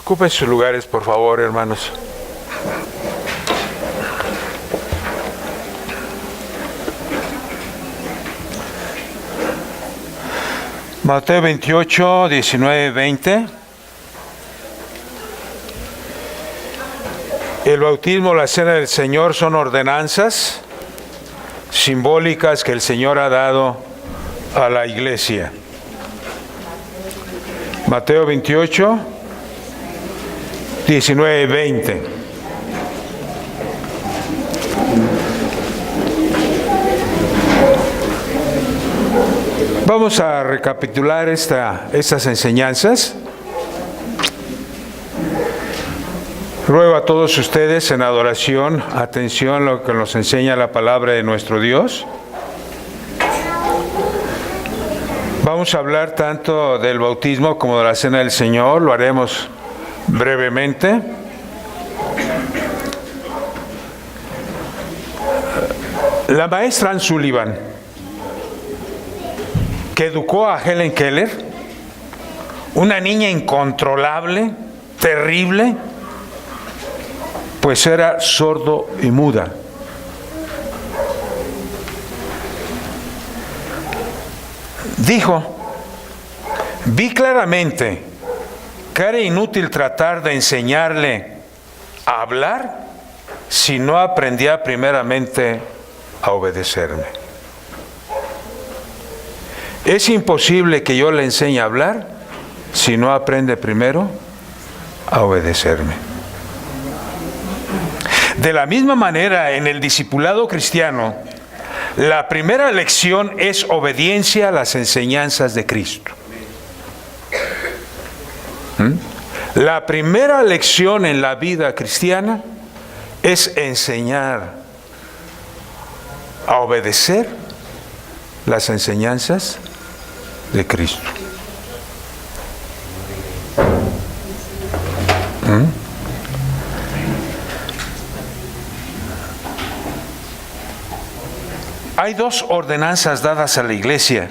Ocupen sus lugares, por favor, hermanos. Mateo 28, 19, 20. El bautismo, la cena del Señor son ordenanzas simbólicas que el Señor ha dado a la iglesia. Mateo 28, 19, 20. Vamos a recapitular estas enseñanzas. Ruego a todos ustedes en adoración, atención a lo que nos enseña la palabra de nuestro Dios. Vamos a hablar tanto del bautismo como de la cena del Señor, lo haremos brevemente. La maestra Ann Sullivan, que educó a Helen Keller, una niña incontrolable, terrible, pues era sordo y muda. Dijo: vi claramente que era inútil tratar de enseñarle a hablar si no aprendía primeramente a obedecerme. Es imposible que yo le enseñe a hablar si no aprende primero a obedecerme. De la misma manera, en el discipulado cristiano, la primera lección es obediencia a las enseñanzas de Cristo. La primera lección en la vida cristiana es enseñar a obedecer las enseñanzas de Cristo. Hay dos ordenanzas dadas a la iglesia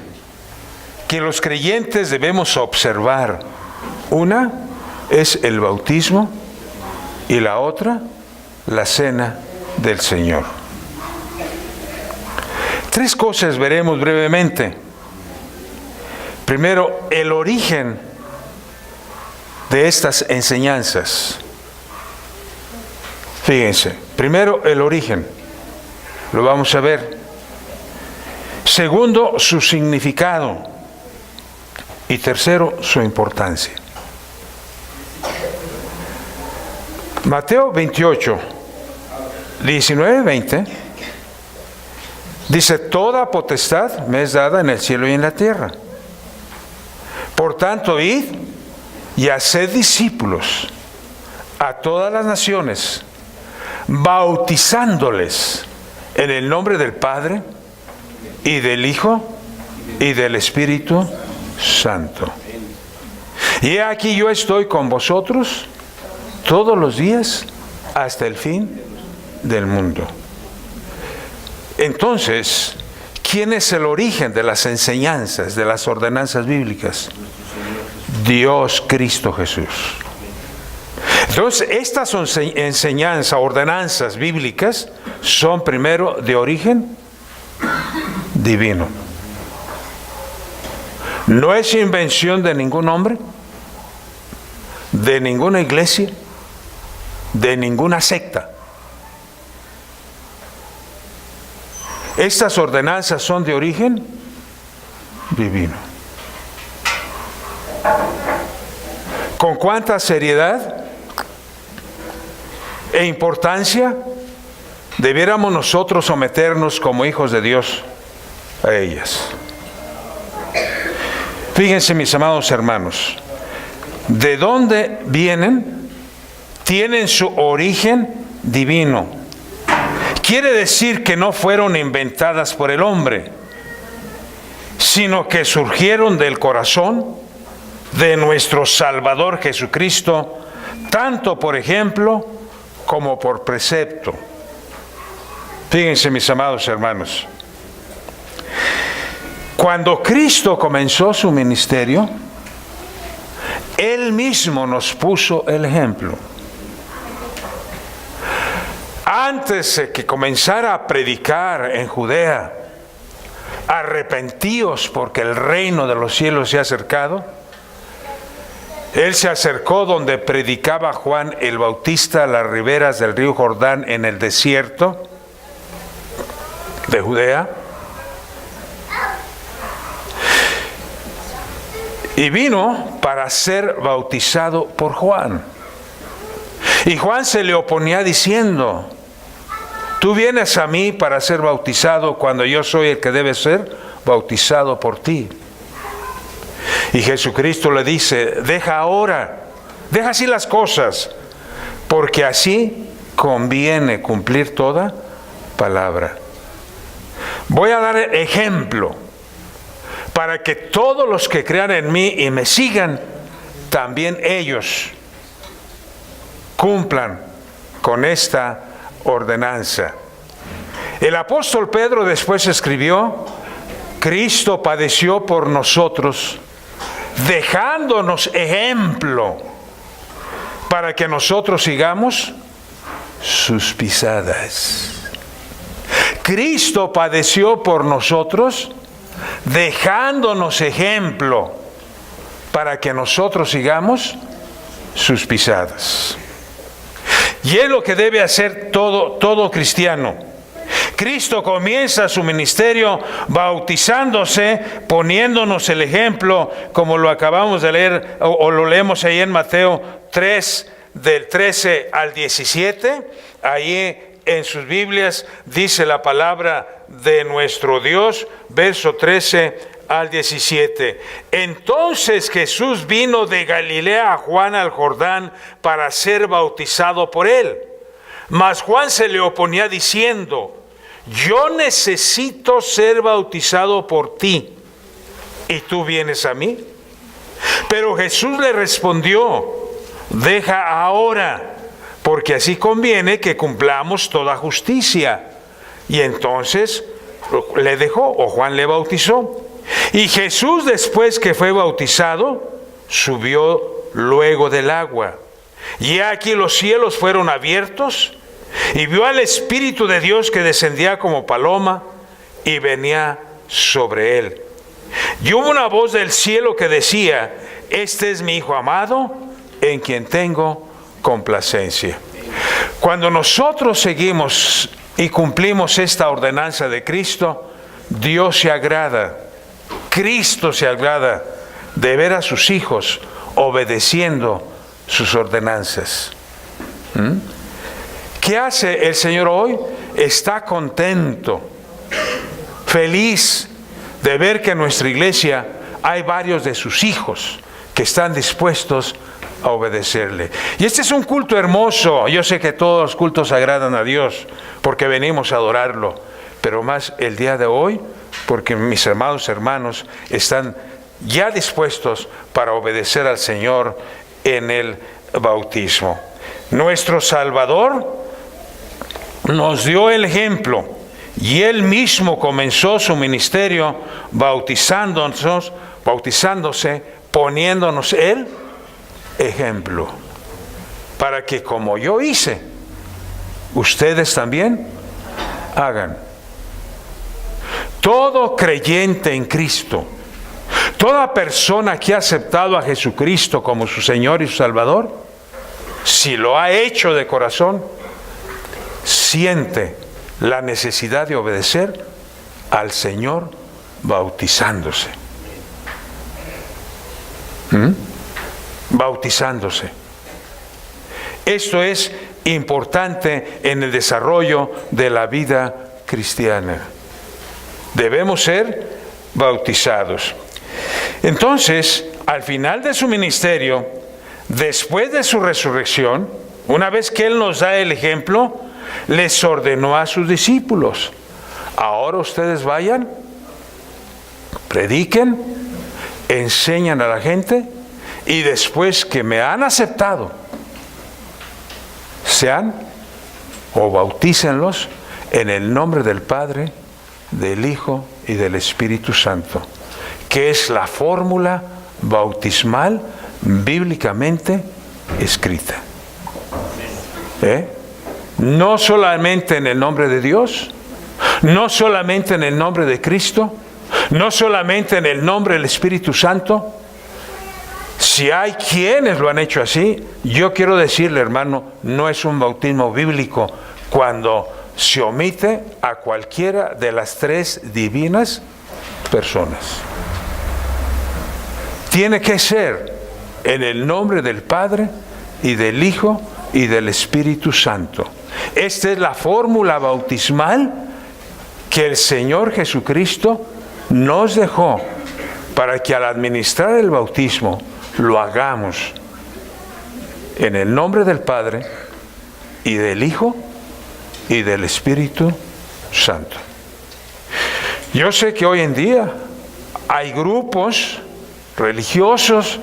que los creyentes debemos observar. Una es el bautismo y la otra, la cena del Señor. Tres cosas veremos brevemente. Primero, el origen de estas enseñanzas. Fíjense, primero el origen, lo vamos a ver. Segundo, su significado. Y tercero, su importancia. Mateo 28, 19, 20, dice: toda potestad me es dada en el cielo y en la tierra. Por tanto, id y haced discípulos a todas las naciones, bautizándoles en el nombre del Padre, y del Hijo, y del Espíritu Santo. Y he aquí yo estoy con vosotros todos los días hasta el fin del mundo. Entonces, ¿quién es el origen de las enseñanzas, de las ordenanzas bíblicas? Dios, Cristo Jesús. Entonces, estas enseñanzas, ordenanzas bíblicas, son primero de origen divino. No es invención de ningún hombre, de ninguna iglesia, de ninguna secta. Estas ordenanzas son de origen divino. ¿Con cuánta seriedad e importancia debiéramos nosotros someternos como hijos de Dios a ellas? Fíjense, mis amados hermanos, ¿de dónde vienen? Tienen su origen divino. Quiere decir que no fueron inventadas por el hombre, sino que surgieron del corazón de nuestro Salvador Jesucristo, tanto por ejemplo como por precepto. Fíjense, mis amados hermanos, cuando Cristo comenzó su ministerio, Él mismo nos puso el ejemplo. Antes de que comenzara a predicar en Judea, arrepentíos porque el reino de los cielos se ha acercado, Él se acercó donde predicaba Juan el Bautista a las riberas del río Jordán en el desierto de Judea. Y vino para ser bautizado por Juan. Y Juan se le oponía diciendo: tú vienes a mí para ser bautizado cuando yo soy el que debe ser bautizado por ti. Y Jesucristo le dice: deja así las cosas, porque así conviene cumplir toda palabra. Voy a dar ejemplo para que todos los que crean en mí y me sigan, también ellos cumplan con esta ordenanza. El apóstol Pedro después escribió: Cristo padeció por nosotros, dejándonos ejemplo para que nosotros sigamos sus pisadas. Cristo padeció por nosotros, dejándonos ejemplo para que nosotros sigamos sus pisadas. Y es lo que debe hacer todo cristiano. Cristo comienza su ministerio bautizándose, poniéndonos el ejemplo, como lo acabamos de leer, o lo leemos ahí en Mateo 3, del 13 al 17. Ahí en sus Biblias dice la palabra de nuestro Dios, verso 13 al 17. Entonces Jesús vino de Galilea a Juan al Jordán para ser bautizado por él. Mas Juan se le oponía diciendo: yo necesito ser bautizado por ti, ¿y tú vienes a mí? Pero Jesús le respondió: deja ahora, porque así conviene que cumplamos toda justicia. Y entonces le dejó, o Juan le bautizó. Y Jesús, después que fue bautizado, subió luego del agua. Y aquí los cielos fueron abiertos, y vio al Espíritu de Dios que descendía como paloma y venía sobre él. Y hubo una voz del cielo que decía: este es mi Hijo amado, en quien tengo complacencia. Cuando nosotros seguimos y cumplimos esta ordenanza de Cristo, Dios se agrada, Cristo se agrada de ver a sus hijos obedeciendo sus ordenanzas. ¿Qué hace el Señor hoy? Está contento, feliz de ver que en nuestra iglesia hay varios de sus hijos que están dispuestos a obedecerle. Y este es un culto hermoso. Yo sé que todos los cultos agradan a Dios porque venimos a adorarlo, pero más el día de hoy porque mis amados hermanos están ya dispuestos para obedecer al Señor en el bautismo. Nuestro Salvador nos dio el ejemplo y Él mismo comenzó su ministerio bautizándose, poniéndonos el ejemplo, para que como yo hice, ustedes también hagan. Todo creyente en Cristo, toda persona que ha aceptado a Jesucristo como su Señor y su Salvador, si lo ha hecho de corazón, siente la necesidad de obedecer al Señor bautizándose. Bautizándose. Esto es importante en el desarrollo de la vida cristiana. Debemos ser bautizados. Entonces, al final de su ministerio, después de su resurrección, una vez que Él nos da el ejemplo, les ordenó a sus discípulos: ahora ustedes vayan, prediquen, enseñan a la gente, y después que me han aceptado, sean o bautícenlos en el nombre del Padre, del Hijo y del Espíritu Santo, que es la fórmula bautismal bíblicamente escrita. No solamente en el nombre de Dios, no solamente en el nombre de Cristo, no solamente en el nombre del Espíritu Santo. Si hay quienes lo han hecho así, yo quiero decirle, hermano, no es un bautismo bíblico cuando se omite a cualquiera de las tres divinas personas. Tiene que ser en el nombre del Padre y del Hijo y del Espíritu Santo. Esta es la fórmula bautismal que el Señor Jesucristo nos dejó para que al administrar el bautismo lo hagamos en el nombre del Padre y del Hijo y del Espíritu Santo. Yo sé que hoy en día hay grupos religiosos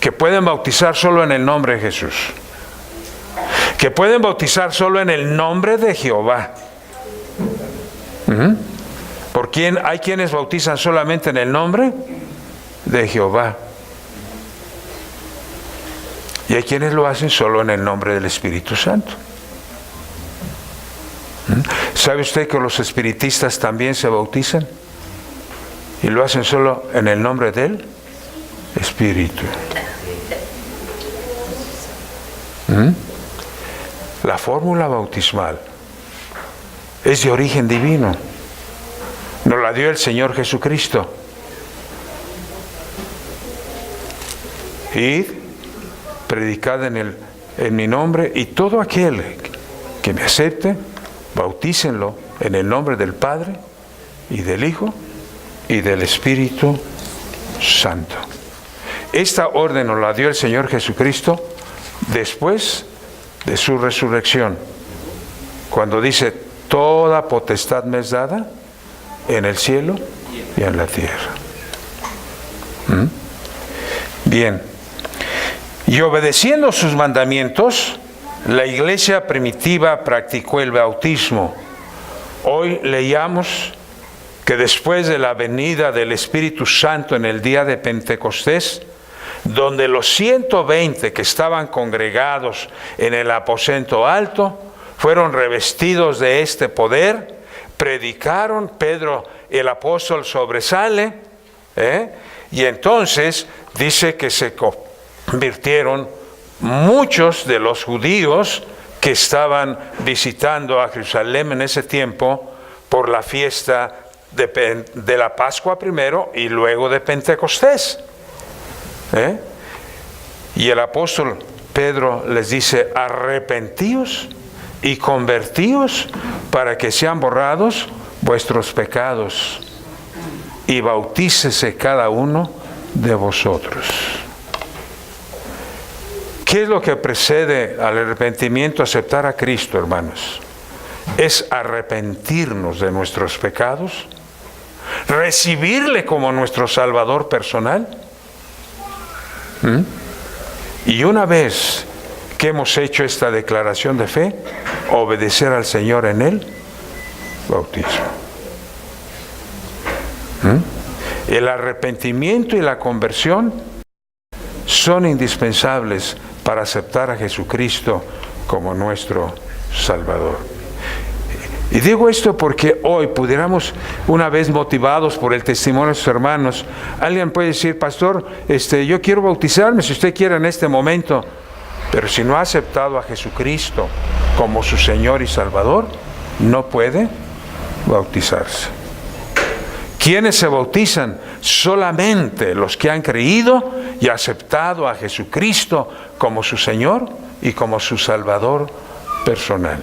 que pueden bautizar solo en el nombre de Jesús, que pueden bautizar solo en el nombre de Jehová. Hay quienes bautizan solamente en el nombre de Jehová. Y hay quienes lo hacen solo en el nombre del Espíritu Santo. ¿Sabe usted que los espiritistas también se bautizan? Y lo hacen solo en el nombre del Espíritu. La fórmula bautismal es de origen divino. Nos la dio el Señor Jesucristo. Id, predicad en mi nombre, y todo aquel que me acepte, bautícenlo en el nombre del Padre y del Hijo y del Espíritu Santo. Esta orden nos la dio el Señor Jesucristo después de su resurrección, cuando dice: toda potestad me es dada en el cielo y en la tierra. Bien, y obedeciendo sus mandamientos, la iglesia primitiva practicó el bautismo. Hoy leíamos que después de la venida del Espíritu Santo en el día de Pentecostés, donde los 120 que estaban congregados en el aposento alto fueron revestidos de este poder, predicaron, Pedro el apóstol sobresale, y entonces dice que se convirtieron muchos de los judíos que estaban visitando a Jerusalén en ese tiempo por la fiesta de la Pascua primero y luego de Pentecostés. Y el apóstol Pedro les dice: arrepentíos y convertíos para que sean borrados vuestros pecados y bautícese cada uno de vosotros. ¿Qué es lo que precede al arrepentimiento? Aceptar a Cristo, hermanos. Es arrepentirnos de nuestros pecados, recibirle como nuestro Salvador personal. Y una vez que hemos hecho esta declaración de fe, obedecer al Señor en el bautismo. El arrepentimiento y la conversión son indispensables para aceptar a Jesucristo como nuestro Salvador. Y digo esto porque hoy pudiéramos, una vez motivados por el testimonio de sus hermanos, alguien puede decir: pastor, yo quiero bautizarme, si usted quiere en este momento, pero si no ha aceptado a Jesucristo como su Señor y Salvador, no puede bautizarse. ¿Quiénes se bautizan? Solamente los que han creído y aceptado a Jesucristo como su Señor y como su Salvador personal.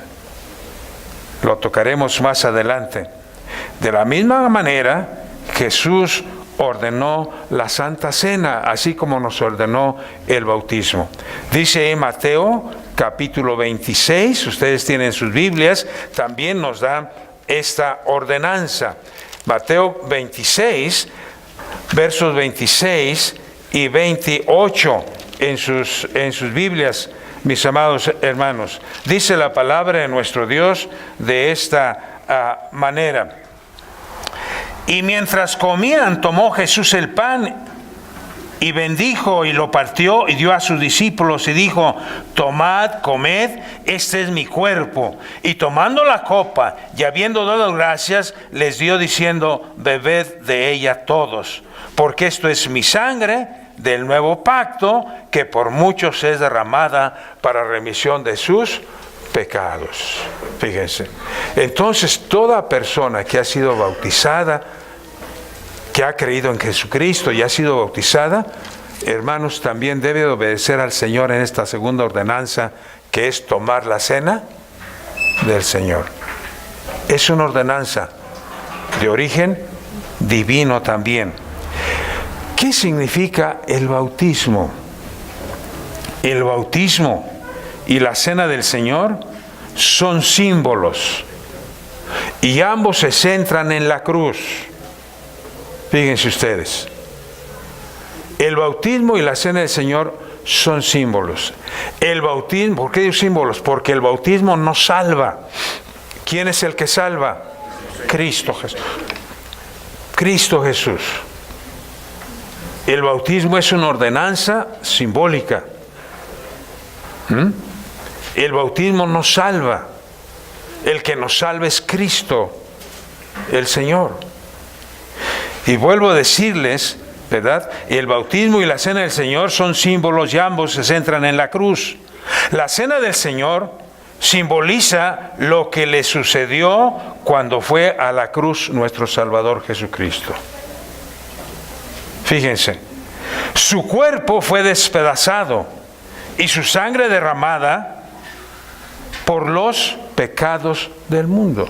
Lo tocaremos más adelante. De la misma manera, Jesús ordenó la Santa Cena, así como nos ordenó el bautismo. Dice en Mateo capítulo 26, ustedes tienen sus Biblias, también nos da esta ordenanza. Mateo 26, versos 26 y 28 en sus Biblias, mis amados hermanos. Dice la palabra de nuestro Dios de esta manera: y mientras comían, tomó Jesús el pan y bendijo y lo partió y dio a sus discípulos y dijo: tomad, comed, este es mi cuerpo. Y tomando la copa y habiendo dado gracias, les dio diciendo: bebed de ella todos, porque esto es mi sangre del nuevo pacto, que por muchos es derramada para remisión de sus pecados. Fíjense. Entonces, toda persona que ha sido bautizada, que ha creído en Jesucristo y ha sido bautizada, hermanos, también debe obedecer al Señor en esta segunda ordenanza, que es tomar la cena del Señor. Es una ordenanza de origen divino también. ¿Qué significa el bautismo? El bautismo y la cena del Señor son símbolos, y ambos se centran en la cruz. Fíjense ustedes, el bautismo y la cena del Señor son símbolos. El bautismo, ¿por qué digo símbolos? Porque el bautismo nos salva. ¿Quién es el que salva? Cristo Jesús. Cristo Jesús. El bautismo es una ordenanza simbólica. El bautismo nos salva. El que nos salva es Cristo, el Señor. Y vuelvo a decirles, ¿verdad? El bautismo y la cena del Señor son símbolos y ambos se centran en la cruz. La cena del Señor simboliza lo que le sucedió cuando fue a la cruz nuestro Salvador Jesucristo. Fíjense, su cuerpo fue despedazado y su sangre derramada por los pecados del mundo.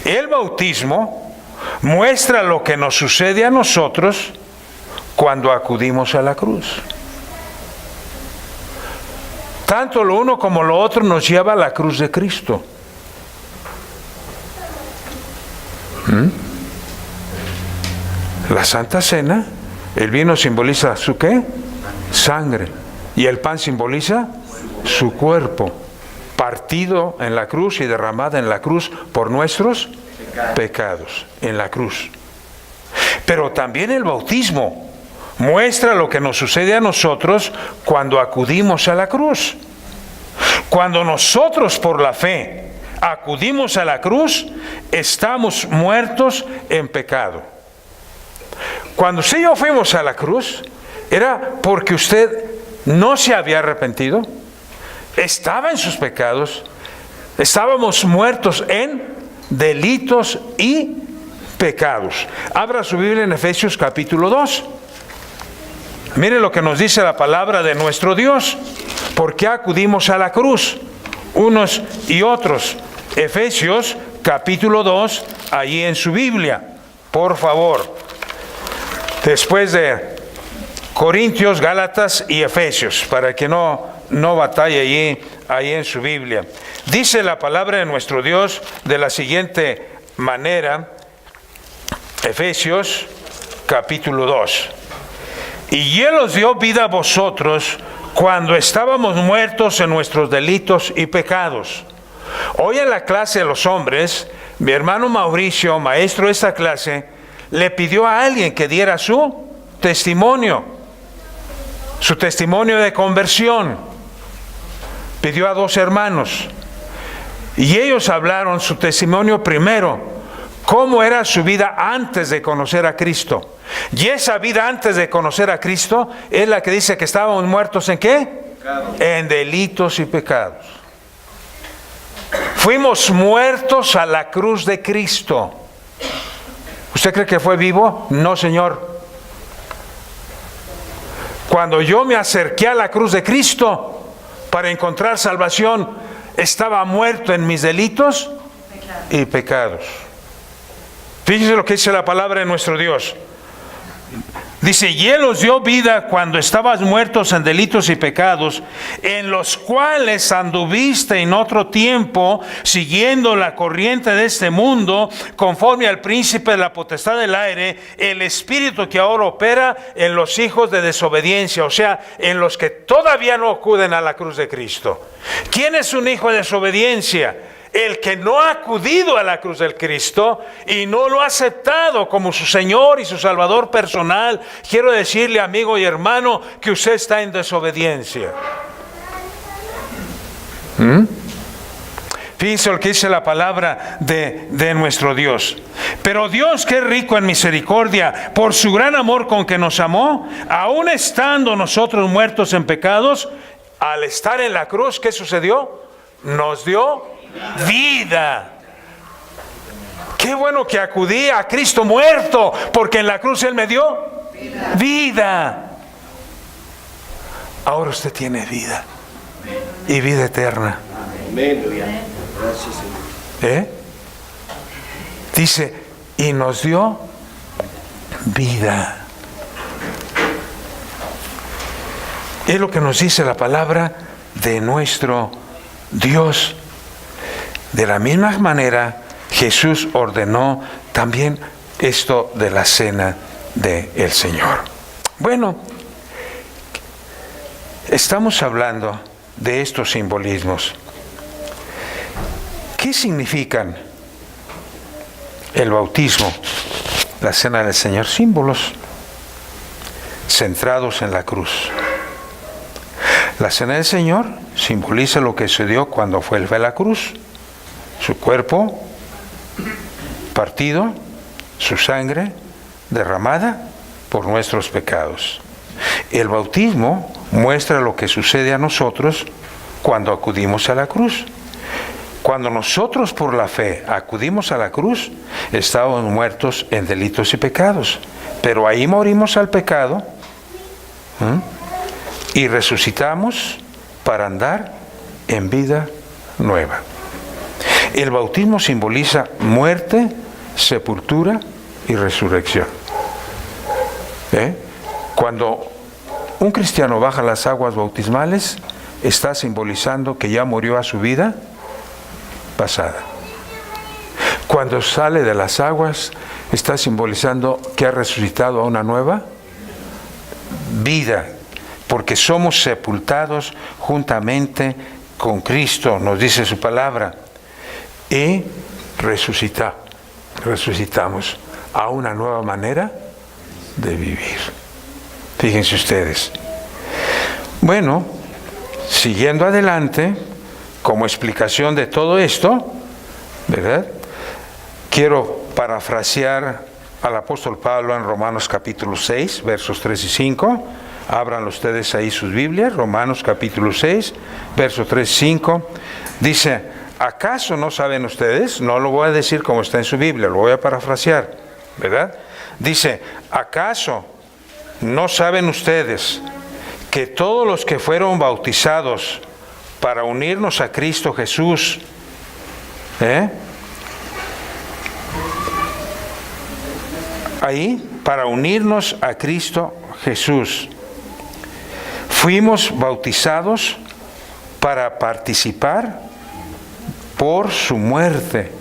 El bautismo muestra lo que nos sucede a nosotros cuando acudimos a la cruz. Tanto lo uno como lo otro nos lleva a la cruz de Cristo. La Santa Cena, el vino simboliza su ¿qué? Sangre. Y el pan simboliza su cuerpo, partido en la cruz y derramada en la cruz por nuestros pecados, en la cruz. Pero también el bautismo muestra lo que nos sucede a nosotros cuando acudimos a la cruz. Cuando nosotros por la fe acudimos a la cruz, estamos muertos en pecado. Cuando usted y yo fuimos a la cruz, era porque usted no se había arrepentido, estaba en sus pecados, estábamos muertos en delitos y pecados. Abra su Biblia en Efesios capítulo 2. Mire lo que nos dice la palabra de nuestro Dios. ¿Por qué acudimos a la cruz? Unos y otros. Efesios capítulo 2, allí en su Biblia, por favor. Después de Corintios, Gálatas y Efesios, para que no batalle allí en su Biblia. Dice la palabra de nuestro Dios de la siguiente manera, Efesios capítulo 2. Y Él os dio vida a vosotros cuando estábamos muertos en nuestros delitos y pecados. Hoy en la clase de los hombres, mi hermano Mauricio, maestro de esta clase, le pidió a alguien que diera su testimonio de conversión. Pidió a 2 hermanos y ellos hablaron su testimonio primero, cómo era su vida antes de conocer a Cristo. Y esa vida antes de conocer a Cristo es la que dice que estábamos muertos ¿en qué? Pecado. En delitos y pecados. Fuimos muertos a la cruz de Cristo. ¿Usted cree que fue vivo? No, Señor. Cuando yo me acerqué a la cruz de Cristo para encontrar salvación, estaba muerto en mis delitos y pecados. Fíjese lo que dice la palabra de nuestro Dios. Dice, y Él os dio vida cuando estabas muertos en delitos y pecados, en los cuales anduviste en otro tiempo, siguiendo la corriente de este mundo, conforme al príncipe de la potestad del aire, el espíritu que ahora opera en los hijos de desobediencia, o sea, en los que todavía no acuden a la cruz de Cristo. ¿Quién es un hijo de desobediencia? El que no ha acudido a la cruz del Cristo y no lo ha aceptado como su Señor y su Salvador personal, quiero decirle, amigo y hermano, que usted está en desobediencia. Fíjense lo que dice la palabra de nuestro Dios. Pero Dios, que es rico en misericordia, por su gran amor con que nos amó, aun estando nosotros muertos en pecados, al estar en la cruz, ¿qué sucedió? Nos dio vida. Qué bueno que acudí a Cristo muerto, porque en la cruz Él me dio vida. Ahora usted tiene vida y vida eterna. Dice, y nos dio vida. Es lo que nos dice la palabra de nuestro Dios. De la misma manera, Jesús ordenó también esto de la cena del Señor. Bueno, estamos hablando de estos simbolismos. ¿Qué significan el bautismo, la cena del Señor? Símbolos centrados en la cruz. La cena del Señor simboliza lo que sucedió cuando fue a la cruz. Su cuerpo partido, su sangre derramada por nuestros pecados. El bautismo muestra lo que sucede a nosotros cuando acudimos a la cruz. Cuando nosotros por la fe acudimos a la cruz, estábamos muertos en delitos y pecados. Pero ahí morimos al pecado y resucitamos para andar en vida nueva. El bautismo simboliza muerte, sepultura y resurrección. Cuando un cristiano baja las aguas bautismales, está simbolizando que ya murió a su vida pasada. Cuando sale de las aguas, está simbolizando que ha resucitado a una nueva vida, porque somos sepultados juntamente con Cristo, nos dice su palabra, y resucitamos a una nueva manera de vivir. Fíjense ustedes. Bueno, siguiendo adelante, como explicación de todo esto, ¿verdad? Quiero parafrasear al apóstol Pablo en Romanos capítulo 6, versos 3 y 5. Abran ustedes ahí sus Biblias, Romanos capítulo 6, versos 3 y 5. Dice, ¿acaso no saben ustedes? No lo voy a decir como está en su Biblia, lo voy a parafrasear, ¿verdad? Dice, ¿acaso no saben ustedes que todos los que fueron bautizados para unirnos a Cristo Jesús, ahí, para unirnos a Cristo Jesús, fuimos bautizados para participar por su muerte?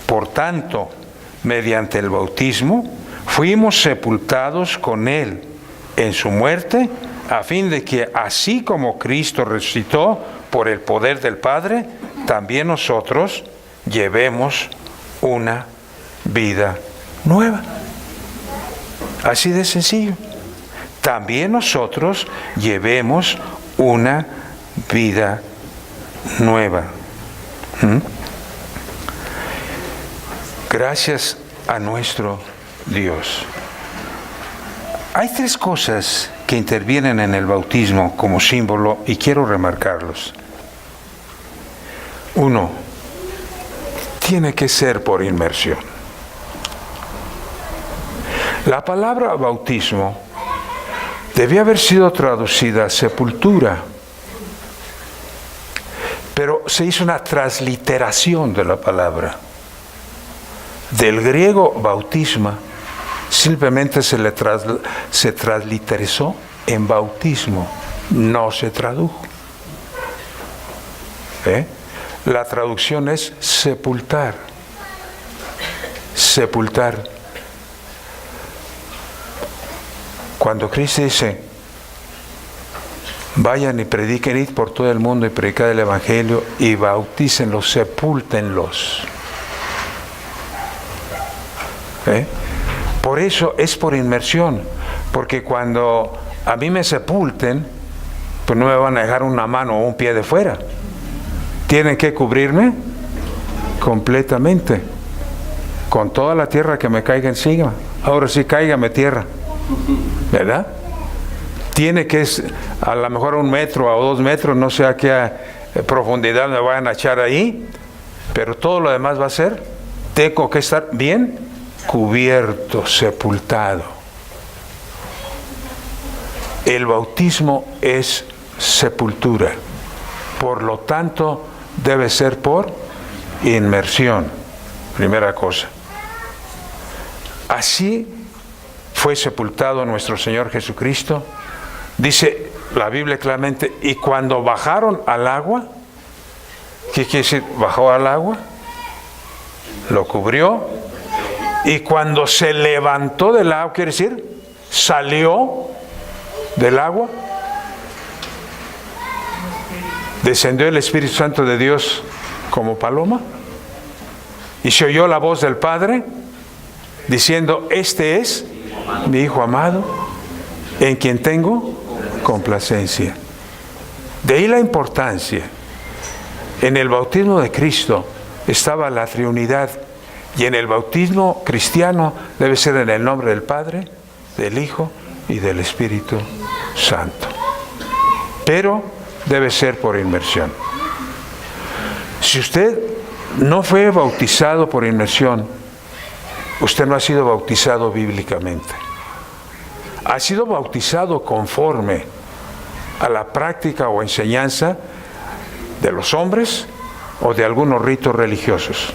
Por tanto, mediante el bautismo, fuimos sepultados con Él en su muerte, a fin de que así como Cristo resucitó por el poder del Padre, también nosotros llevemos una vida nueva. Así de sencillo. También nosotros llevemos una vida nueva. Gracias a nuestro Dios. Hay tres cosas que intervienen en el bautismo como símbolo y quiero remarcarlos. Uno, tiene que ser por inmersión. La palabra bautismo debía haber sido traducida sepultura, pero se hizo una transliteración de la palabra. Del griego bautisma, simplemente se transliterizó en bautismo, no se tradujo. La traducción es sepultar. Sepultar. Cuando Cristo dice, vayan y prediquen, id por todo el mundo y predicad el Evangelio y bautícenlos, sepúltenlos. Por eso es por inmersión, porque cuando a mí me sepulten, pues no me van a dejar una mano o un pie de fuera. Tienen que cubrirme completamente, con toda la tierra que me caiga encima. Ahora sí, cáigame tierra, ¿verdad? Tiene que, a lo mejor 1 metro o 2 metros, no sé a qué profundidad me vayan a echar ahí, pero todo lo demás va a ser, tengo que estar bien cubierto, sepultado. El bautismo es sepultura, por lo tanto debe ser por inmersión, primera cosa. Así fue sepultado nuestro Señor Jesucristo. Dice la Biblia claramente, y cuando bajaron al agua, ¿qué quiere decir? Bajó al agua, lo cubrió, y cuando se levantó del agua, quiere decir, salió del agua, descendió el Espíritu Santo de Dios como paloma, y se oyó la voz del Padre diciendo, este es mi Hijo amado, en quien tengo complacencia. De ahí la importancia. En el bautismo de Cristo estaba la Trinidad, y en el bautismo cristiano debe ser en el nombre del Padre, del Hijo y del Espíritu Santo. Pero debe ser por inmersión. Si usted no fue bautizado por inmersión, usted no ha sido bautizado bíblicamente. Ha sido bautizado conforme a la práctica o enseñanza de los hombres o de algunos ritos religiosos,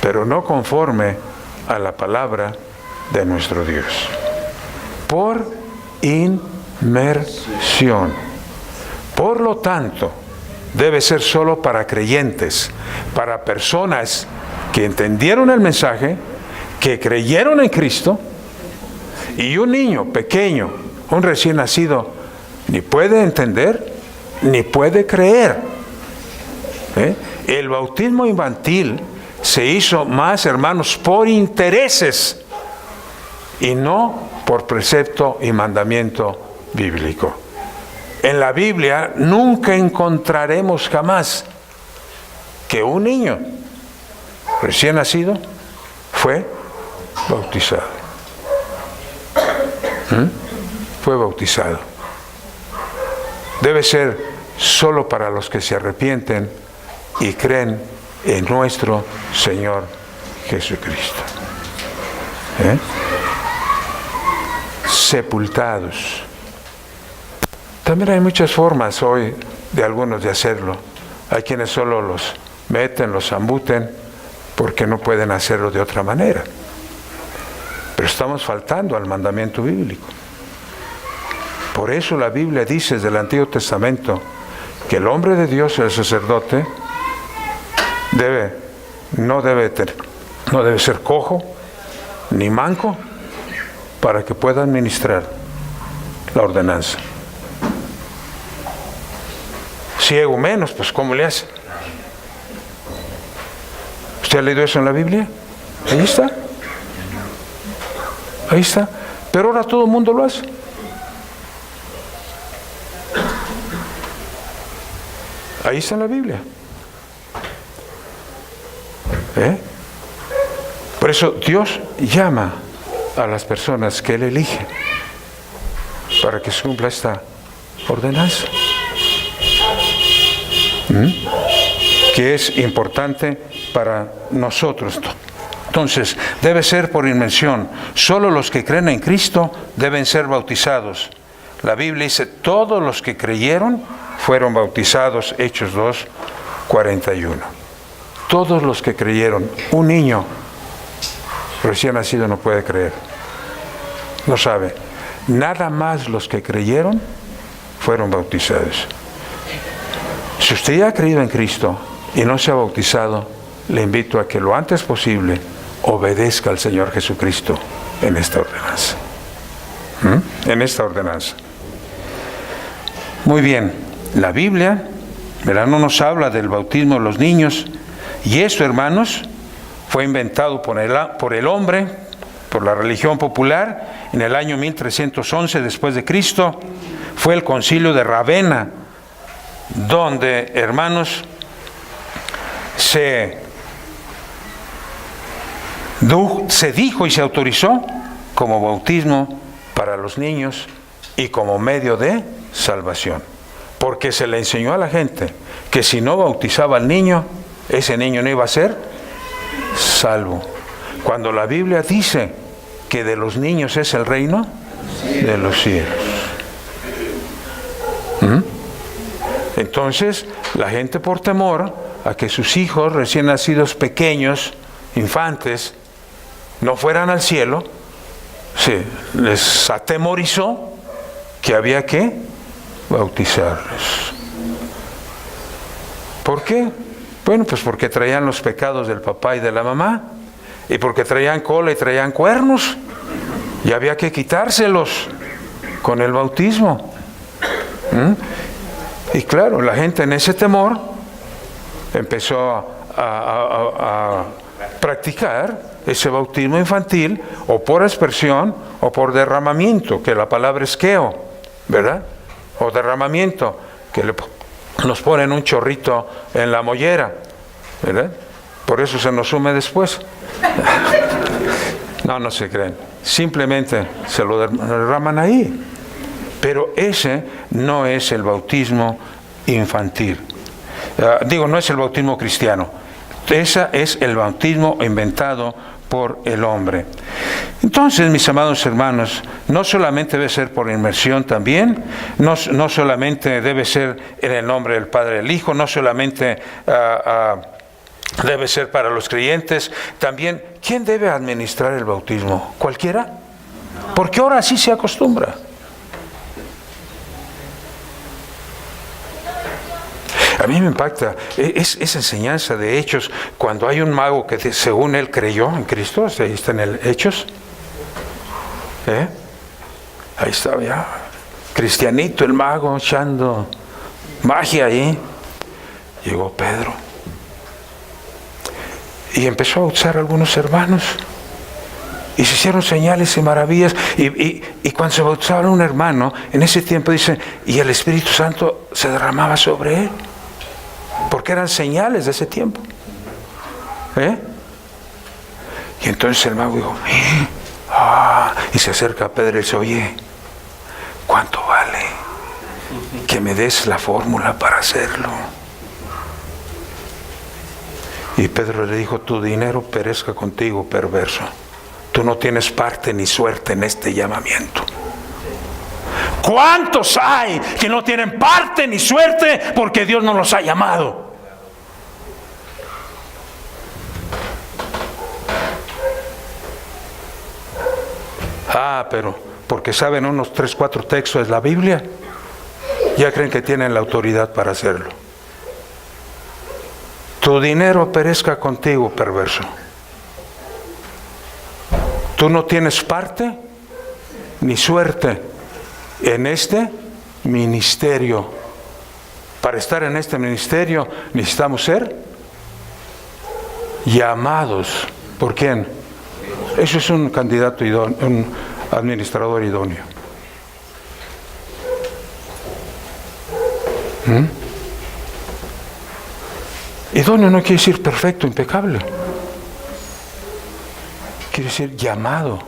pero no conforme a la palabra de nuestro Dios. Por inmersión. Por lo tanto, debe ser solo para creyentes, para personas que entendieron el mensaje, que creyeron en Cristo. Y un niño pequeño, un recién nacido, ni puede entender, ni puede creer. El bautismo infantil se hizo más, hermanos, por intereses y no por precepto y mandamiento bíblico. En la Biblia nunca encontraremos jamás que un niño recién nacido fue bautizado. Fue bautizado. Debe ser solo para los que se arrepienten y creen en nuestro Señor Jesucristo. Sepultados. También hay muchas formas hoy de algunos de hacerlo. Hay quienes solo los meten, los zambuten, porque no pueden hacerlo de otra manera. Pero estamos faltando al mandamiento bíblico. Por eso la Biblia dice desde el Antiguo Testamento que el hombre de Dios, el sacerdote, no debe ser cojo ni manco para que pueda administrar la ordenanza. Ciego menos, pues ¿cómo le hace? ¿Usted ha leído eso en la Biblia? Ahí está. Ahí está. Pero ahora todo el mundo lo hace. Ahí está en la Biblia. Por eso Dios llama a las personas que Él elige para que se cumpla esta ordenanza. Que es importante para nosotros. Entonces, debe ser por inmersión. Solo los que creen en Cristo deben ser bautizados. La Biblia dice, todos los que creyeron fueron bautizados, Hechos 2, 41. Todos los que creyeron. Un niño recién nacido no puede creer. No sabe. Nada más los que creyeron fueron bautizados. Si usted ya ha creído en Cristo y no se ha bautizado, le invito a que lo antes posible obedezca al Señor Jesucristo en esta ordenanza. En esta ordenanza. Muy bien, la Biblia, ¿verdad?, no nos habla del bautismo de los niños. Y eso, hermanos, fue inventado por el hombre, por la religión popular, en el año 1311 después de Cristo. Fue el concilio de Ravenna, donde, hermanos, se dijo y se autorizó como bautismo para los niños y como medio de salvación. Porque se le enseñó a la gente que si no bautizaba al niño, ese niño no iba a ser salvo. Cuando la Biblia dice que de los niños es el reino de los cielos. Entonces, la gente, por temor a que sus hijos recién nacidos, pequeños, infantes, no fueran al cielo, les atemorizó que había que bautizarlos. ¿Por qué? Bueno, pues porque traían los pecados del papá y de la mamá, y porque traían cola y traían cuernos, y había que quitárselos con el bautismo. Y claro, la gente en ese temor empezó a practicar ese bautismo infantil, o por aspersión o por derramamiento, que la palabra es queo, ¿verdad? O derramamiento, que nos ponen un chorrito en la mollera, ¿verdad? Por eso se nos sume después. No se creen, simplemente se lo derraman ahí. Pero ese no es el bautismo infantil. No es el bautismo cristiano. Ese es el bautismo inventado por el hombre. Entonces, mis amados hermanos, no solamente debe ser por inmersión también, no solamente debe ser en el nombre del Padre y del Hijo, no solamente debe ser para los creyentes, también, ¿quién debe administrar el bautismo? ¿Cualquiera? Porque ahora así se acostumbra. A mí me impacta esa enseñanza de Hechos, cuando hay un mago que según él creyó en Cristo. Ahí está en el Hechos. Ahí estaba ya, cristianito el mago, echando magia ahí. Llegó Pedro y empezó a bautizar a algunos hermanos, y se hicieron señales y maravillas, y cuando se bautizaba un hermano, en ese tiempo dice, y el Espíritu Santo se derramaba sobre él, porque eran señales de ese tiempo. Y entonces el mago dijo, y se acerca a Pedro y dice, oye, ¿cuánto vale que me des la fórmula para hacerlo? Y Pedro le dijo, tu dinero perezca contigo, perverso. Tú no tienes parte ni suerte en este llamamiento. ¿Cuántos hay que no tienen parte ni suerte porque Dios no los ha llamado? Pero porque saben unos 3, 4 textos de la Biblia, ya creen que tienen la autoridad para hacerlo. Tu dinero perezca contigo, perverso. Tú no tienes parte ni suerte en este ministerio. Para estar en este ministerio necesitamos ser llamados. ¿Por quién? Eso es un candidato idóneo, un administrador idóneo. Idóneo no quiere decir perfecto, impecable. Quiere decir llamado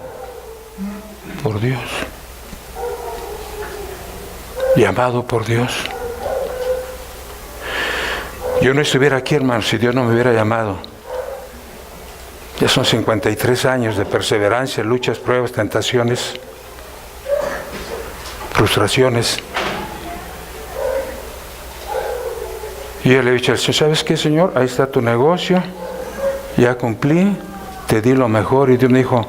por Dios. Llamado por Dios. Yo no estuviera aquí, hermano, si Dios no me hubiera llamado. Ya son 53 años de perseverancia, luchas, pruebas, tentaciones, frustraciones. Y yo le he dicho al Señor, ¿sabes qué, Señor? Ahí está tu negocio, ya cumplí, te di lo mejor. Y Dios me dijo,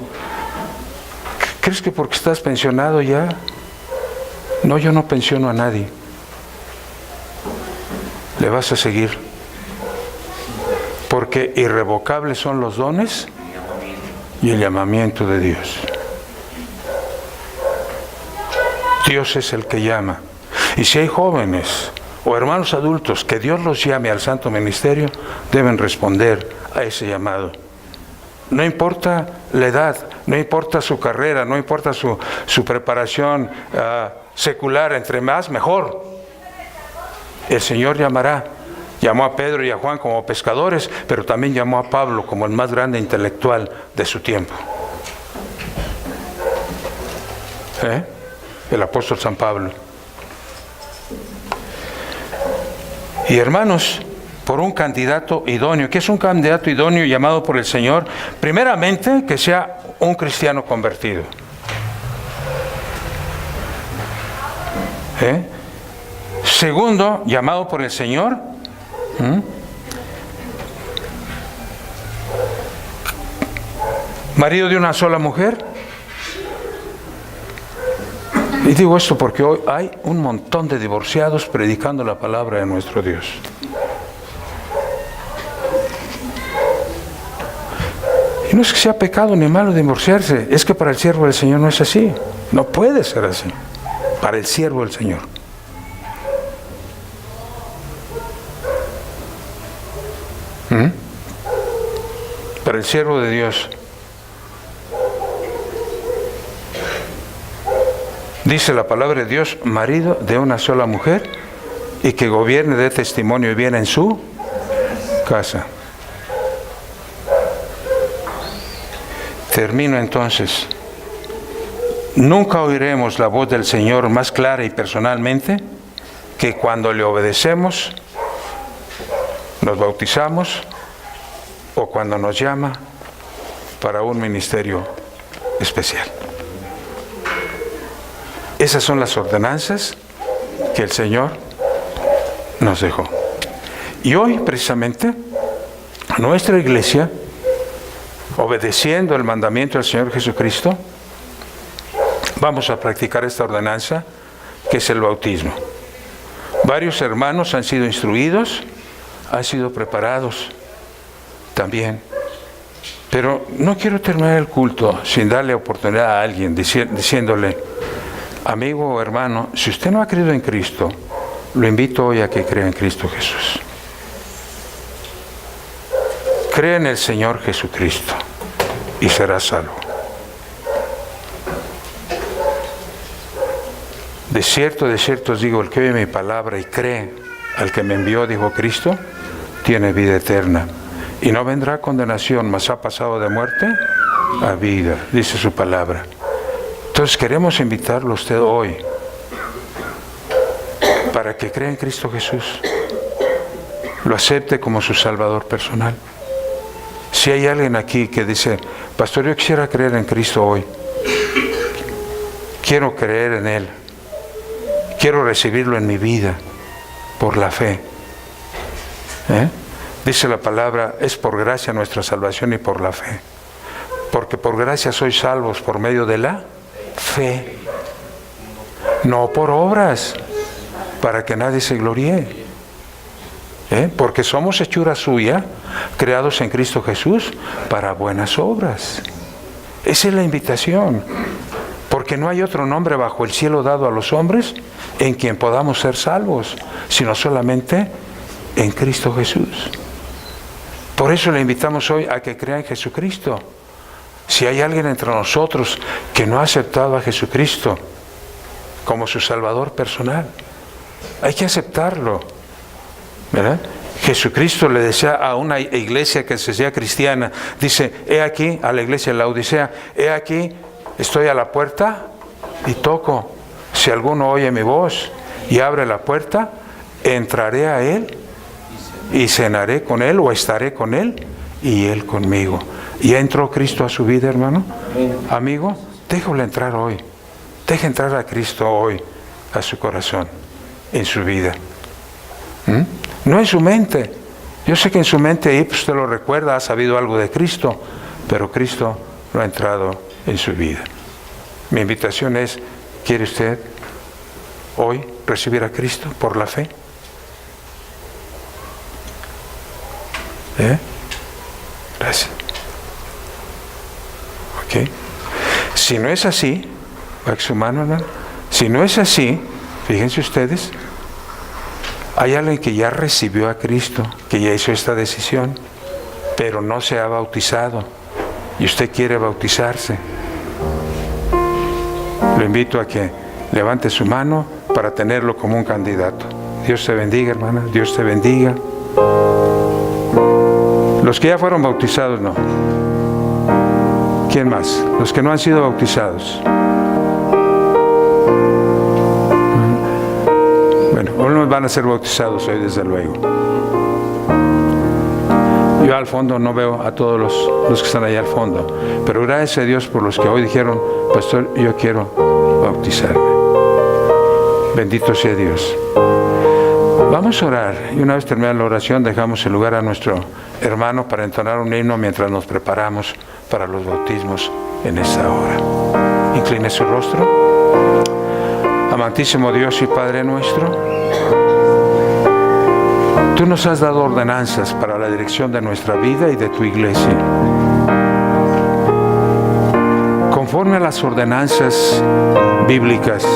¿crees que porque estás pensionado ya? No, yo no pensiono a nadie. Le vas a seguir. Porque irrevocables son los dones y el llamamiento de Dios. Dios es el que llama. Y si hay jóvenes o hermanos adultos que Dios los llame al santo ministerio, deben responder a ese llamado. No importa la edad, no importa su carrera, no importa su preparación secular, entre más mejor. El Señor llamará. Llamó a Pedro y a Juan como pescadores, pero también llamó a Pablo como el más grande intelectual de su tiempo. El apóstol San Pablo. Y hermanos, por un candidato idóneo. ¿Qué es un candidato idóneo llamado por el Señor? Primeramente, que sea un cristiano convertido. Segundo, llamado por el Señor, marido de una sola mujer. Y digo esto porque hoy hay un montón de divorciados predicando la palabra de nuestro Dios. Y no es que sea pecado ni malo divorciarse, es que para el siervo del Señor no es así. No puede ser así. Para el siervo del Señor. Para el siervo de Dios. Dice la palabra de Dios, marido de una sola mujer y que gobierne de testimonio y bien en su casa. Termino entonces. Nunca oiremos la voz del Señor más clara y personalmente que cuando le obedecemos, nos bautizamos o cuando nos llama para un ministerio especial. Esas son las ordenanzas que el Señor nos dejó. Y hoy, precisamente, nuestra iglesia, obedeciendo el mandamiento del Señor Jesucristo, vamos a practicar esta ordenanza, que es el bautismo. Varios hermanos han sido instruidos, han sido preparados también. Pero no quiero terminar el culto sin darle oportunidad a alguien, diciéndole: amigo o hermano, si usted no ha creído en Cristo, lo invito hoy a que crea en Cristo Jesús. Cree en el Señor Jesucristo y será salvo. De cierto os digo, el que oye mi palabra y cree al que me envió, dijo Cristo, tiene vida eterna. Y no vendrá condenación, mas ha pasado de muerte a vida, dice su palabra. Entonces queremos invitarlo a usted hoy para que crea en Cristo Jesús, lo acepte como su Salvador personal. Si hay alguien aquí que dice: pastor, yo quisiera creer en Cristo hoy, quiero creer en Él, quiero recibirlo en mi vida por la fe. Dice la palabra, es por gracia nuestra salvación y por la fe. Porque por gracia sois salvos por medio de la fe, no por obras, para que nadie se gloríe. Porque somos hechura suya, creados en Cristo Jesús para buenas obras. Esa es la invitación. Porque no hay otro nombre bajo el cielo dado a los hombres en quien podamos ser salvos, sino solamente en Cristo Jesús. Por eso le invitamos hoy a que crea en Jesucristo. Si hay alguien entre nosotros que no ha aceptado a Jesucristo como su Salvador personal, hay que aceptarlo, ¿verdad? Jesucristo le decía a una iglesia que se decía cristiana, dice: he aquí, a la iglesia de Laodicea, he aquí, estoy a la puerta y toco. Si alguno oye mi voz y abre la puerta, entraré a él y cenaré con él, o estaré con él y él conmigo. ¿Ya entró Cristo a su vida, hermano? Amigo, déjalo entrar hoy. Deja entrar a Cristo hoy a su corazón, en su vida. No en su mente. Yo sé que en su mente ahí usted lo recuerda, ha sabido algo de Cristo, pero Cristo no ha entrado en su vida. Mi invitación es: ¿quiere usted hoy recibir a Cristo por la fe? Gracias. Ok. Si no es así, baje su mano, hermano. Si no es así, Fíjense ustedes, hay alguien que ya recibió a Cristo, que ya hizo esta decisión, pero no se ha bautizado y usted quiere bautizarse. Lo invito a que levante su mano para tenerlo como un candidato. Dios te bendiga, hermana, Dios te bendiga. Los que ya fueron bautizados, no. ¿Quién más? Los que no han sido bautizados. Bueno, unos van a ser bautizados hoy, desde luego. Yo al fondo no veo a todos los que están allá al fondo, pero gracias a Dios por los que hoy dijeron: pastor, yo quiero bautizarme. Bendito sea Dios. Vamos a orar, y una vez terminada la oración dejamos el lugar a nuestro hermano para entonar un himno mientras nos preparamos para los bautismos en esta hora. Incline su rostro. Amantísimo Dios y Padre nuestro, Tú nos has dado ordenanzas para la dirección de nuestra vida y de tu iglesia. Conforme a las ordenanzas bíblicas,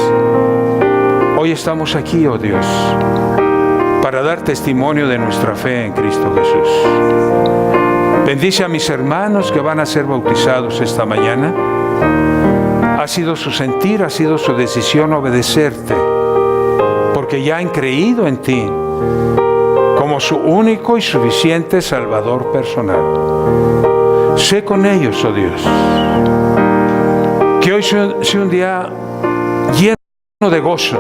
hoy estamos aquí, oh Dios, para dar testimonio de nuestra fe en Cristo Jesús. Bendice a mis hermanos que van a ser bautizados esta mañana. Ha sido su sentir, ha sido su decisión obedecerte, porque ya han creído en ti como su único y suficiente Salvador personal. Sé con ellos, oh Dios, que hoy sea un día lleno de gozo,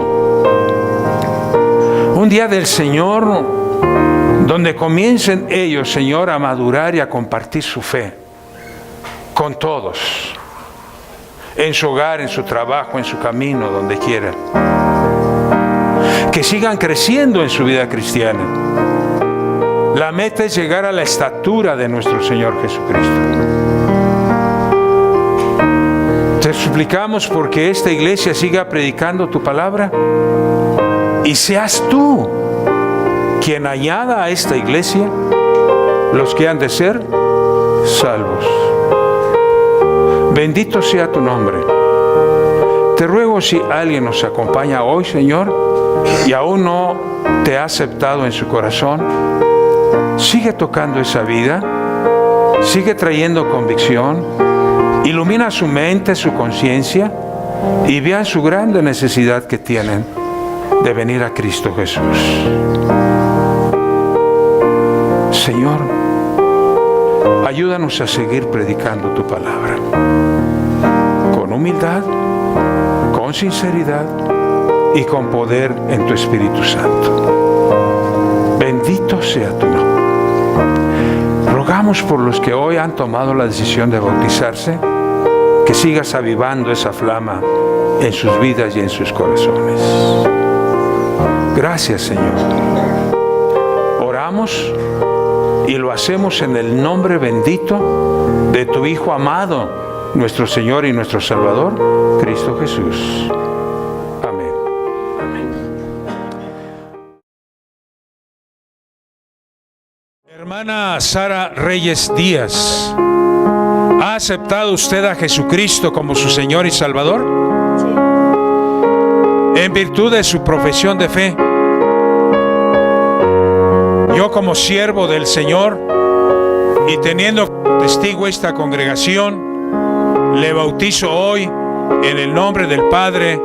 un día del Señor, donde comiencen ellos, Señor, a madurar y a compartir su fe con todos, en su hogar, en su trabajo, en su camino, donde quieran. Que sigan creciendo en su vida cristiana. La meta es llegar a la estatura de nuestro Señor Jesucristo. Te suplicamos porque esta iglesia siga predicando tu palabra y seas tú quien añada a esta iglesia los que han de ser salvos. Bendito sea tu nombre. Te ruego, si alguien nos acompaña hoy, Señor, y aún no te ha aceptado en su corazón, sigue tocando esa vida, sigue trayendo convicción, ilumina su mente, su conciencia, y vean su grande necesidad que tienen de venir a Cristo Jesús. Señor, ayúdanos a seguir predicando tu palabra con humildad, con sinceridad y con poder en tu Espíritu Santo. Bendito sea tu nombre. Rogamos por los que hoy han tomado la decisión de bautizarse, que sigas avivando esa flama en sus vidas y en sus corazones. Gracias, Señor. Oramos y lo hacemos en el nombre bendito de tu Hijo amado, nuestro Señor y nuestro Salvador, Cristo Jesús. Amén. Amén. Hermana Sara Reyes Díaz, ¿ha aceptado usted a Jesucristo como su Señor y Salvador? Sí. En virtud de su profesión de fe, yo como siervo del Señor y teniendo testigo esta congregación, le bautizo hoy en el nombre del Padre,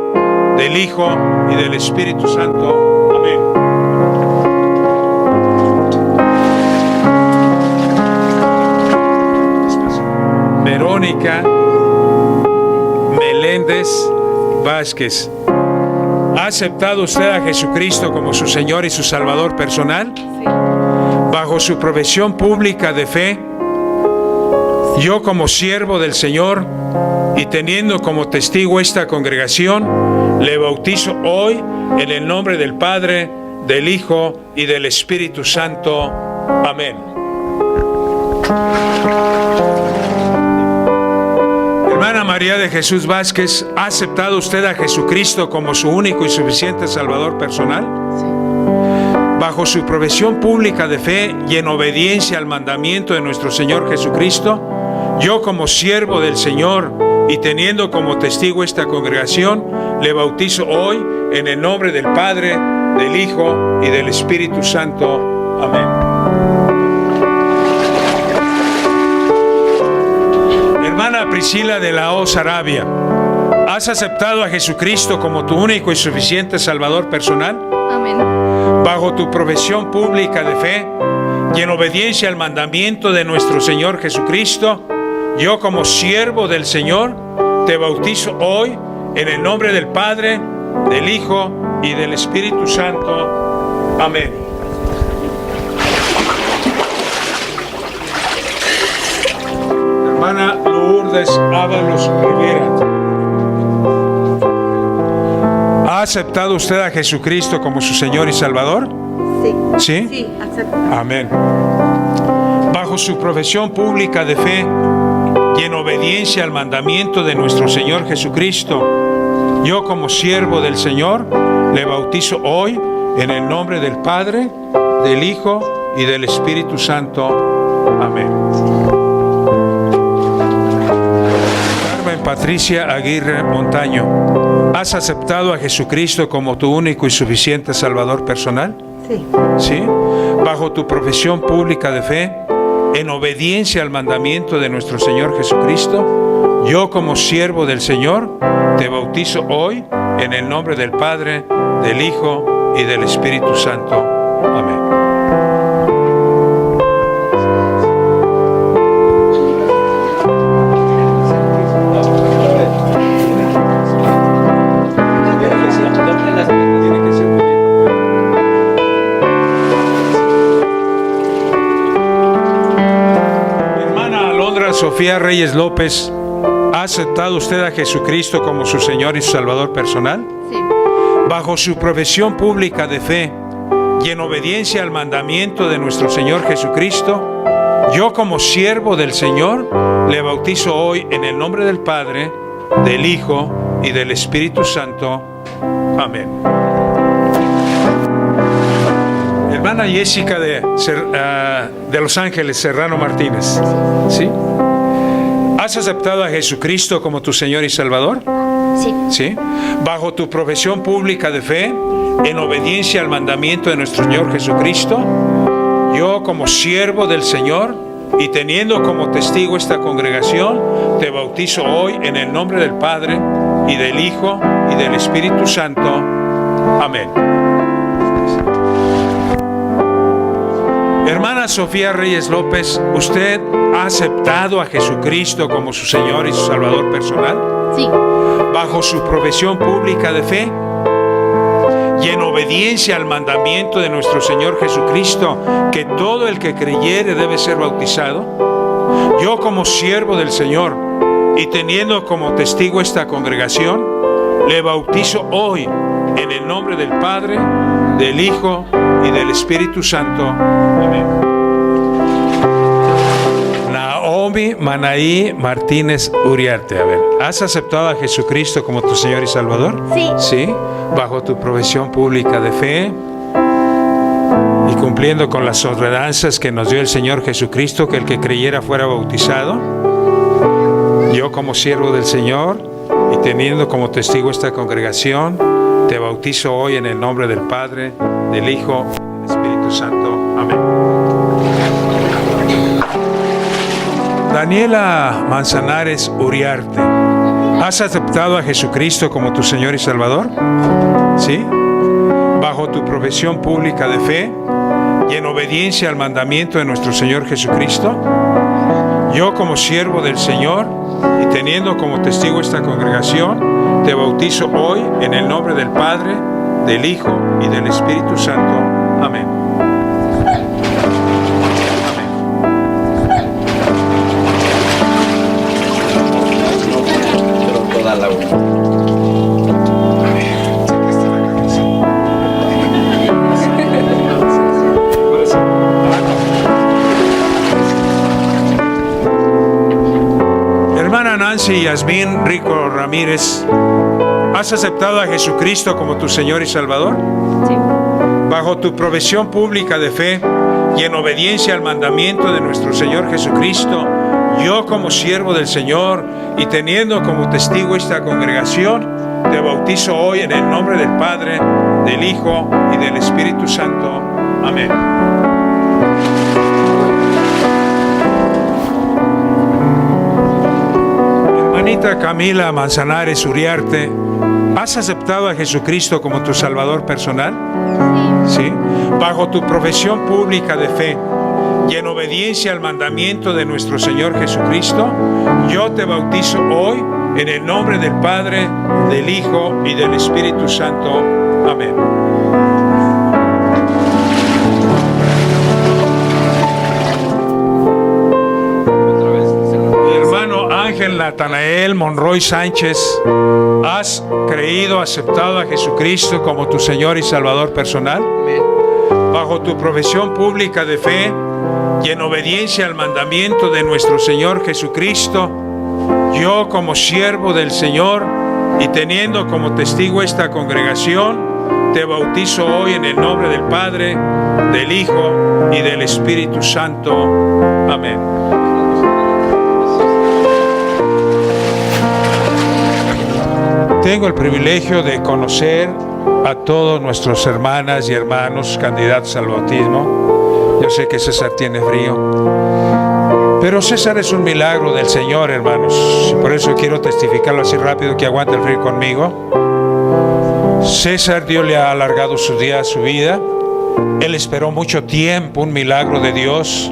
del Hijo y del Espíritu Santo. Amén. Verónica Meléndez Vázquez, ¿ha aceptado usted a Jesucristo como su Señor y su Salvador personal? Sí. Bajo su profesión pública de fe, yo como siervo del Señor y teniendo como testigo esta congregación, le bautizo hoy en el nombre del Padre, del Hijo y del Espíritu Santo. Amén. Hermana María de Jesús Vázquez, ¿ha aceptado usted a Jesucristo como su único y suficiente Salvador personal? Sí. Bajo su profesión pública de fe y en obediencia al mandamiento de nuestro Señor Jesucristo, yo como siervo del Señor y teniendo como testigo esta congregación, le bautizo hoy en el nombre del Padre, del Hijo y del Espíritu Santo. Amén. Hermana Priscila de la Hoz, Arabia, ¿has aceptado a Jesucristo como tu único y suficiente Salvador personal? Amén. Bajo tu profesión pública de fe y en obediencia al mandamiento de nuestro Señor Jesucristo, yo como siervo del Señor te bautizo hoy en el nombre del Padre, del Hijo y del Espíritu Santo. Amén. Hermana Lourdes Ábalos Rivera, ¿ha aceptado usted a Jesucristo como su Señor y Salvador? Sí. ¿Sí? Sí, acepto. Amén. Bajo su profesión pública de fe y en obediencia al mandamiento de nuestro Señor Jesucristo, yo como siervo del Señor le bautizo hoy en el nombre del Padre, del Hijo y del Espíritu Santo. Amén. Carmen Patricia Aguirre Montaño, ¿has aceptado a Jesucristo como tu único y suficiente Salvador personal? Sí. ¿Sí? Bajo tu profesión pública de fe, en obediencia al mandamiento de nuestro Señor Jesucristo, yo como siervo del Señor te bautizo hoy en el nombre del Padre, del Hijo y del Espíritu Santo. Amén. Sofía Reyes López, ¿ha aceptado usted a Jesucristo como su Señor y su Salvador personal? Sí. Bajo su profesión pública de fe y en obediencia al mandamiento de nuestro Señor Jesucristo, yo como siervo del Señor le bautizo hoy en el nombre del Padre, del Hijo y del Espíritu Santo. Amén. Hermana Jessica de Los Ángeles, Serrano Martínez, ¿sí? ¿Has aceptado a Jesucristo como tu Señor y Salvador? Sí. ¿Sí? Bajo tu profesión pública de fe, en obediencia al mandamiento de nuestro Señor Jesucristo, yo como siervo del Señor y teniendo como testigo esta congregación, te bautizo hoy en el nombre del Padre y del Hijo y del Espíritu Santo. Amén. Hermana Sofía Reyes López, ¿usted ha aceptado a Jesucristo como su Señor y su Salvador personal? Sí. Bajo su profesión pública de fe y en obediencia al mandamiento de nuestro Señor Jesucristo, que todo el que creyere debe ser bautizado, yo como siervo del Señor y teniendo como testigo esta congregación, le bautizo hoy en el nombre del Padre, del Hijo y del Espíritu Santo. Amén. Naomi Manaí Martínez Uriarte, a ver, ¿has aceptado a Jesucristo como tu Señor y Salvador? Sí. Sí, bajo tu profesión pública de fe y cumpliendo con las ordenanzas que nos dio el Señor Jesucristo, que el que creyera fuera bautizado. Yo como siervo del Señor y teniendo como testigo esta congregación, te bautizo hoy en el nombre del Padre, del Hijo y del Espíritu Santo. Amén. Daniela Manzanares Uriarte, ¿has aceptado a Jesucristo como tu Señor y Salvador? ¿Sí? Bajo tu profesión pública de fe y en obediencia al mandamiento de nuestro Señor Jesucristo, yo como siervo del Señor y teniendo como testigo esta congregación, te bautizo hoy en el nombre del Padre, del Hijo y del Espíritu Santo. Amén. Hermana Nancy Yasmín Rico Ramírez, ¿has aceptado a Jesucristo como tu Señor y Salvador? Sí. Bajo tu profesión pública de fe y en obediencia al mandamiento de nuestro Señor Jesucristo, yo como siervo del Señor y teniendo como testigo esta congregación, te bautizo hoy en el nombre del Padre, del Hijo y del Espíritu Santo. Amén. Hermanita Camila Manzanares Uriarte, ¿has aceptado a Jesucristo como tu Salvador personal? Sí. Bajo tu profesión pública de fe y en obediencia al mandamiento de nuestro Señor Jesucristo, yo te bautizo hoy en el nombre del Padre, del Hijo y del Espíritu Santo. Amén. Mi hermano Ángel Natanael Monroy Sánchez, ¿has creído, aceptado a Jesucristo como tu Señor y Salvador personal? Amén. Bajo tu profesión pública de fe y en obediencia al mandamiento de nuestro Señor Jesucristo, yo como siervo del Señor y teniendo como testigo esta congregación, te bautizo hoy en el nombre del Padre, del Hijo y del Espíritu Santo. Amén. Tengo el privilegio de conocer a todos nuestros hermanas y hermanos candidatos al bautismo. Yo sé que César tiene frío, pero César es un milagro del Señor, hermanos. Por eso quiero testificarlo así rápido, que aguante el frío conmigo. César, Dios le ha alargado sus días, su vida. Él esperó mucho tiempo un milagro de Dios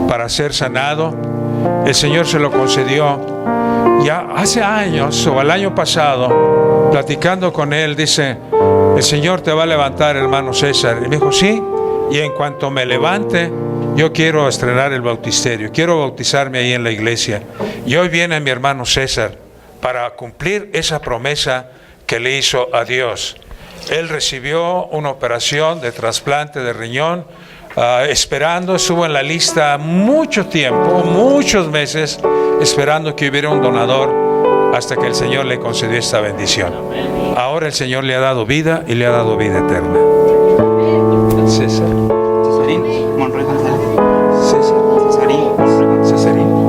para ser sanado. El Señor se lo concedió. Ya hace años, o el año pasado, platicando con él, dice: el Señor te va a levantar, hermano César. Y me dijo: sí, y en cuanto me levante, yo quiero estrenar el bautisterio, quiero bautizarme ahí en la iglesia. Y hoy viene mi hermano César para cumplir esa promesa que le hizo a Dios. Él recibió una operación de trasplante de riñón, esperando, estuvo en la lista mucho tiempo, muchos meses, esperando que hubiera un donador, hasta que el Señor le concedió esta bendición. Ahora el Señor le ha dado vida y le ha dado vida eterna. César. Cesarín Monroy González. César. Cesarín Monroy. Cesarín.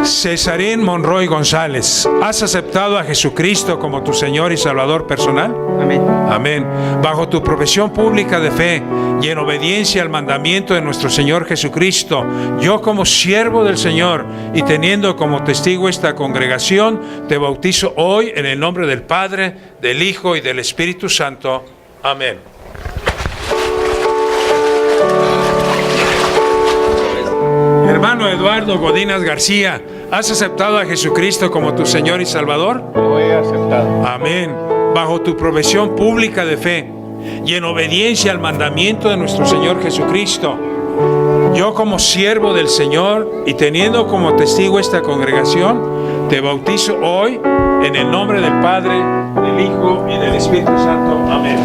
Sí. Cesarín Monroy González, ¿has aceptado a Jesucristo como tu Señor y Salvador personal? Amén. Amén. Bajo tu profesión pública de fe y en obediencia al mandamiento de nuestro Señor Jesucristo, yo como siervo del Señor y teniendo como testigo esta congregación, te bautizo hoy en el nombre del Padre, del Hijo y del Espíritu Santo. Amén. Hermano Eduardo Godínez García, ¿has aceptado a Jesucristo como tu Señor y Salvador? Lo he aceptado. Amén. Bajo tu profesión pública de fe y en obediencia al mandamiento de nuestro Señor Jesucristo, yo como siervo del Señor y teniendo como testigo esta congregación, te bautizo hoy en el nombre del Padre, del Hijo y del Espíritu Santo. Amén.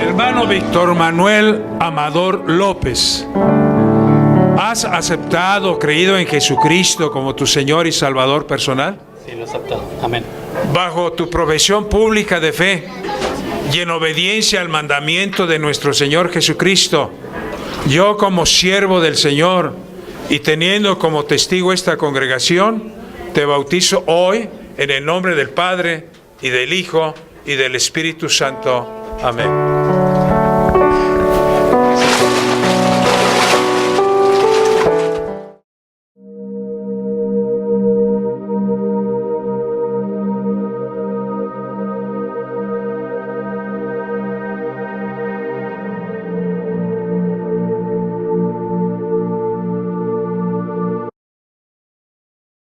Hermano Víctor Manuel Amador López, ¿has aceptado, creído en Jesucristo como tu Señor y Salvador personal? Sí, lo he aceptado. Amén. Bajo tu profesión pública de fe y en obediencia al mandamiento de nuestro Señor Jesucristo, yo como siervo del Señor y teniendo como testigo esta congregación, te bautizo hoy en el nombre del Padre y del Hijo y del Espíritu Santo. Amén.